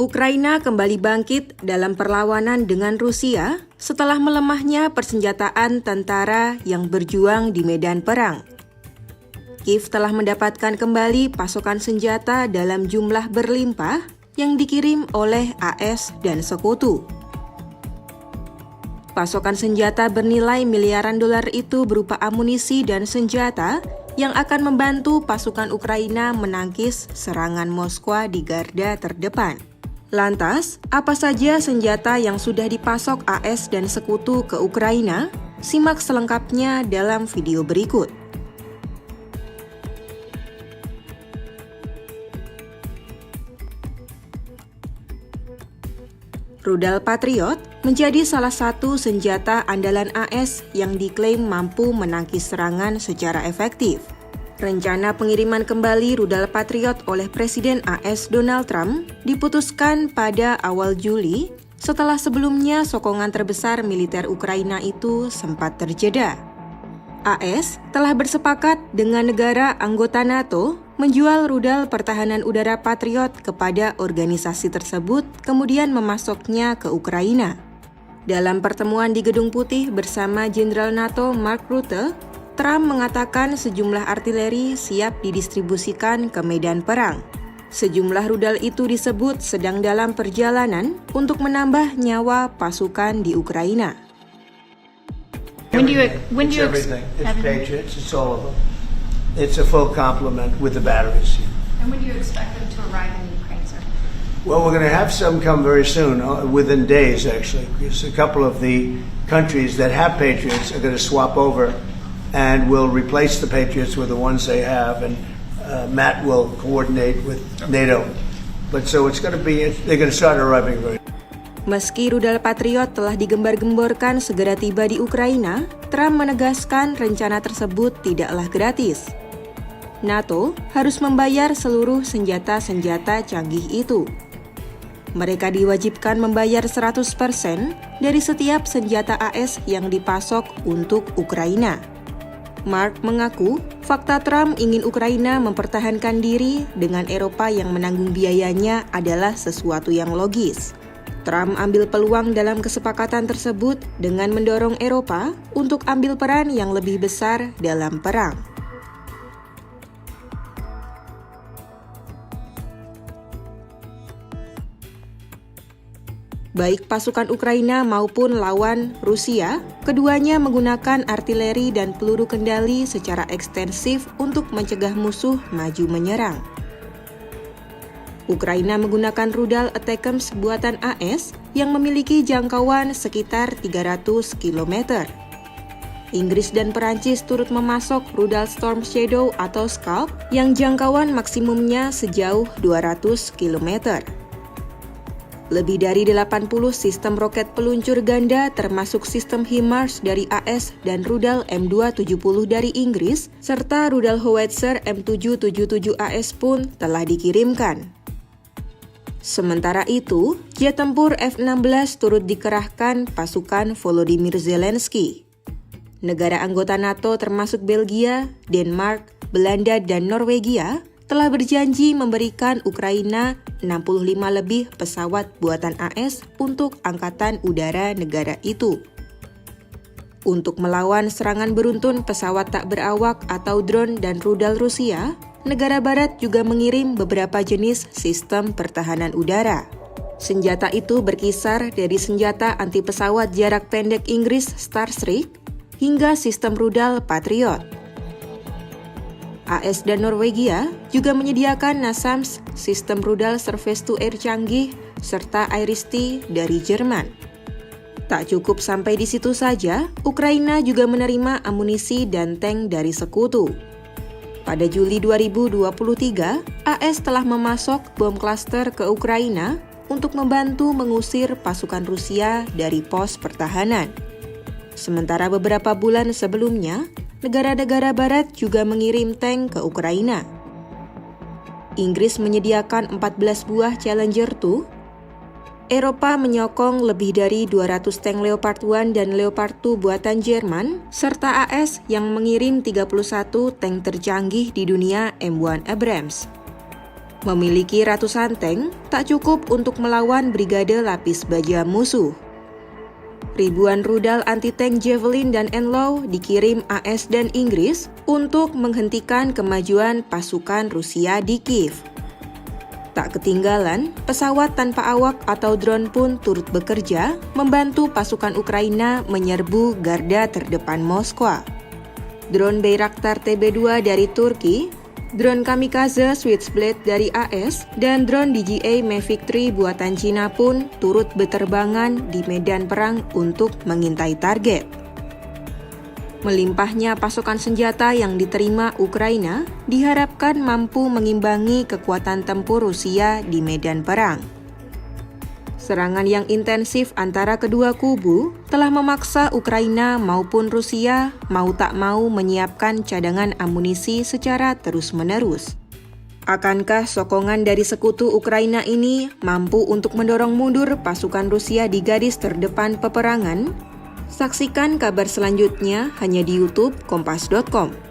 Ukraina kembali bangkit dalam perlawanan dengan Rusia setelah melemahnya persenjataan tentara yang berjuang di medan perang. Kiev telah mendapatkan kembali pasokan senjata dalam jumlah berlimpah yang dikirim oleh AS dan sekutu. Pasokan senjata bernilai miliaran dolar itu berupa amunisi dan senjata yang akan membantu pasukan Ukraina menangkis serangan Moskwa di garda terdepan. Lantas, apa saja senjata yang sudah dipasok AS dan sekutu ke Ukraina? Simak selengkapnya dalam video berikut. Rudal Patriot menjadi salah satu senjata andalan AS yang diklaim mampu menangkis serangan secara efektif. Rencana pengiriman kembali rudal Patriot oleh Presiden AS Donald Trump diputuskan pada awal Juli setelah sebelumnya sokongan terbesar militer Ukraina itu sempat terjeda. AS telah bersepakat dengan negara anggota NATO menjual rudal pertahanan udara Patriot kepada organisasi tersebut, kemudian memasoknya ke Ukraina. Dalam pertemuan di Gedung Putih bersama Jenderal NATO Mark Rutte, Trump mengatakan sejumlah artileri siap didistribusikan ke medan perang. Sejumlah rudal itu disebut sedang dalam perjalanan untuk menambah nyawa pasukan di Ukraina. When do you everything. It's Patriots, it's all of them. It's a full complement with the batteries. And when do you expect them to arrive in Ukraine, sir? Well, we're going to have some come very soon, within days actually, because a couple of the countries that have Patriots are going to swap over and will replace the Patriots with the ones they have, and Matt will coordinate with NATO. But so it's going to be, they're going to start arriving very soon. Meski rudal Patriot telah digembar-gemborkan segera tiba di Ukraina, Trump menegaskan rencana tersebut tidaklah gratis. NATO harus membayar seluruh senjata-senjata canggih itu. Mereka diwajibkan membayar 100% dari setiap senjata AS yang dipasok untuk Ukraina. Mark mengaku, fakta Trump ingin Ukraina mempertahankan diri dengan Eropa yang menanggung biayanya adalah sesuatu yang logis. Trump ambil peluang dalam kesepakatan tersebut dengan mendorong Eropa untuk ambil peran yang lebih besar dalam perang. Baik pasukan Ukraina maupun lawan Rusia, keduanya menggunakan artileri dan peluru kendali secara ekstensif untuk mencegah musuh maju menyerang. Ukraina menggunakan rudal ATACMS buatan AS yang memiliki jangkauan sekitar 300 km. Inggris dan Perancis turut memasok rudal Storm Shadow atau Scalp yang jangkauan maksimumnya sejauh 200 km. Lebih dari 80 sistem roket peluncur ganda termasuk sistem HIMARS dari AS dan rudal M270 dari Inggris serta rudal howitzer M777AS pun telah dikirimkan. Sementara itu, jet tempur F-16 turut dikerahkan pasukan Volodymyr Zelensky. Negara anggota NATO termasuk Belgia, Denmark, Belanda, dan Norwegia telah berjanji memberikan Ukraina 65 lebih pesawat buatan AS untuk angkatan udara negara itu. Untuk melawan serangan beruntun pesawat tak berawak atau drone dan rudal Rusia, negara barat juga mengirim beberapa jenis sistem pertahanan udara. Senjata itu berkisar dari senjata anti pesawat jarak pendek Inggris Starstreak hingga sistem rudal Patriot. AS dan Norwegia juga menyediakan NASAMS, sistem rudal surface-to-air canggih, serta IRIS-T dari Jerman. Tak cukup sampai di situ saja, Ukraina juga menerima amunisi dan tank dari sekutu. Pada Juli 2023, AS telah memasok bom klaster ke Ukraina untuk membantu mengusir pasukan Rusia dari pos pertahanan. Sementara beberapa bulan sebelumnya, negara-negara barat juga mengirim tank ke Ukraina. Inggris menyediakan 14 buah Challenger 2, Eropa menyokong lebih dari 200 tank Leopard 1 dan Leopard 2 buatan Jerman, serta AS yang mengirim 31 tank tercanggih di dunia M1 Abrams. Memiliki ratusan tank tak cukup untuk melawan brigade lapis baja musuh. Ribuan rudal anti-tank Javelin dan Enlow dikirim AS dan Inggris untuk menghentikan kemajuan pasukan Rusia di Kiev. Tak ketinggalan, pesawat tanpa awak atau drone pun turut bekerja membantu pasukan Ukraina menyerbu garda terdepan Moskwa. Drone Bayraktar TB2 dari Turki, drone kamikaze Switchblade dari AS, dan drone DJI Mavic 3 buatan Cina pun turut berterbangan di medan perang untuk mengintai target. Melimpahnya pasokan senjata yang diterima Ukraina diharapkan mampu mengimbangi kekuatan tempur Rusia di medan perang. Serangan yang intensif antara kedua kubu telah memaksa Ukraina maupun Rusia mau tak mau menyiapkan cadangan amunisi secara terus-menerus. Akankah sokongan dari sekutu Ukraina ini mampu untuk mendorong mundur pasukan Rusia di garis terdepan peperangan? Saksikan kabar selanjutnya hanya di YouTube Kompas.com.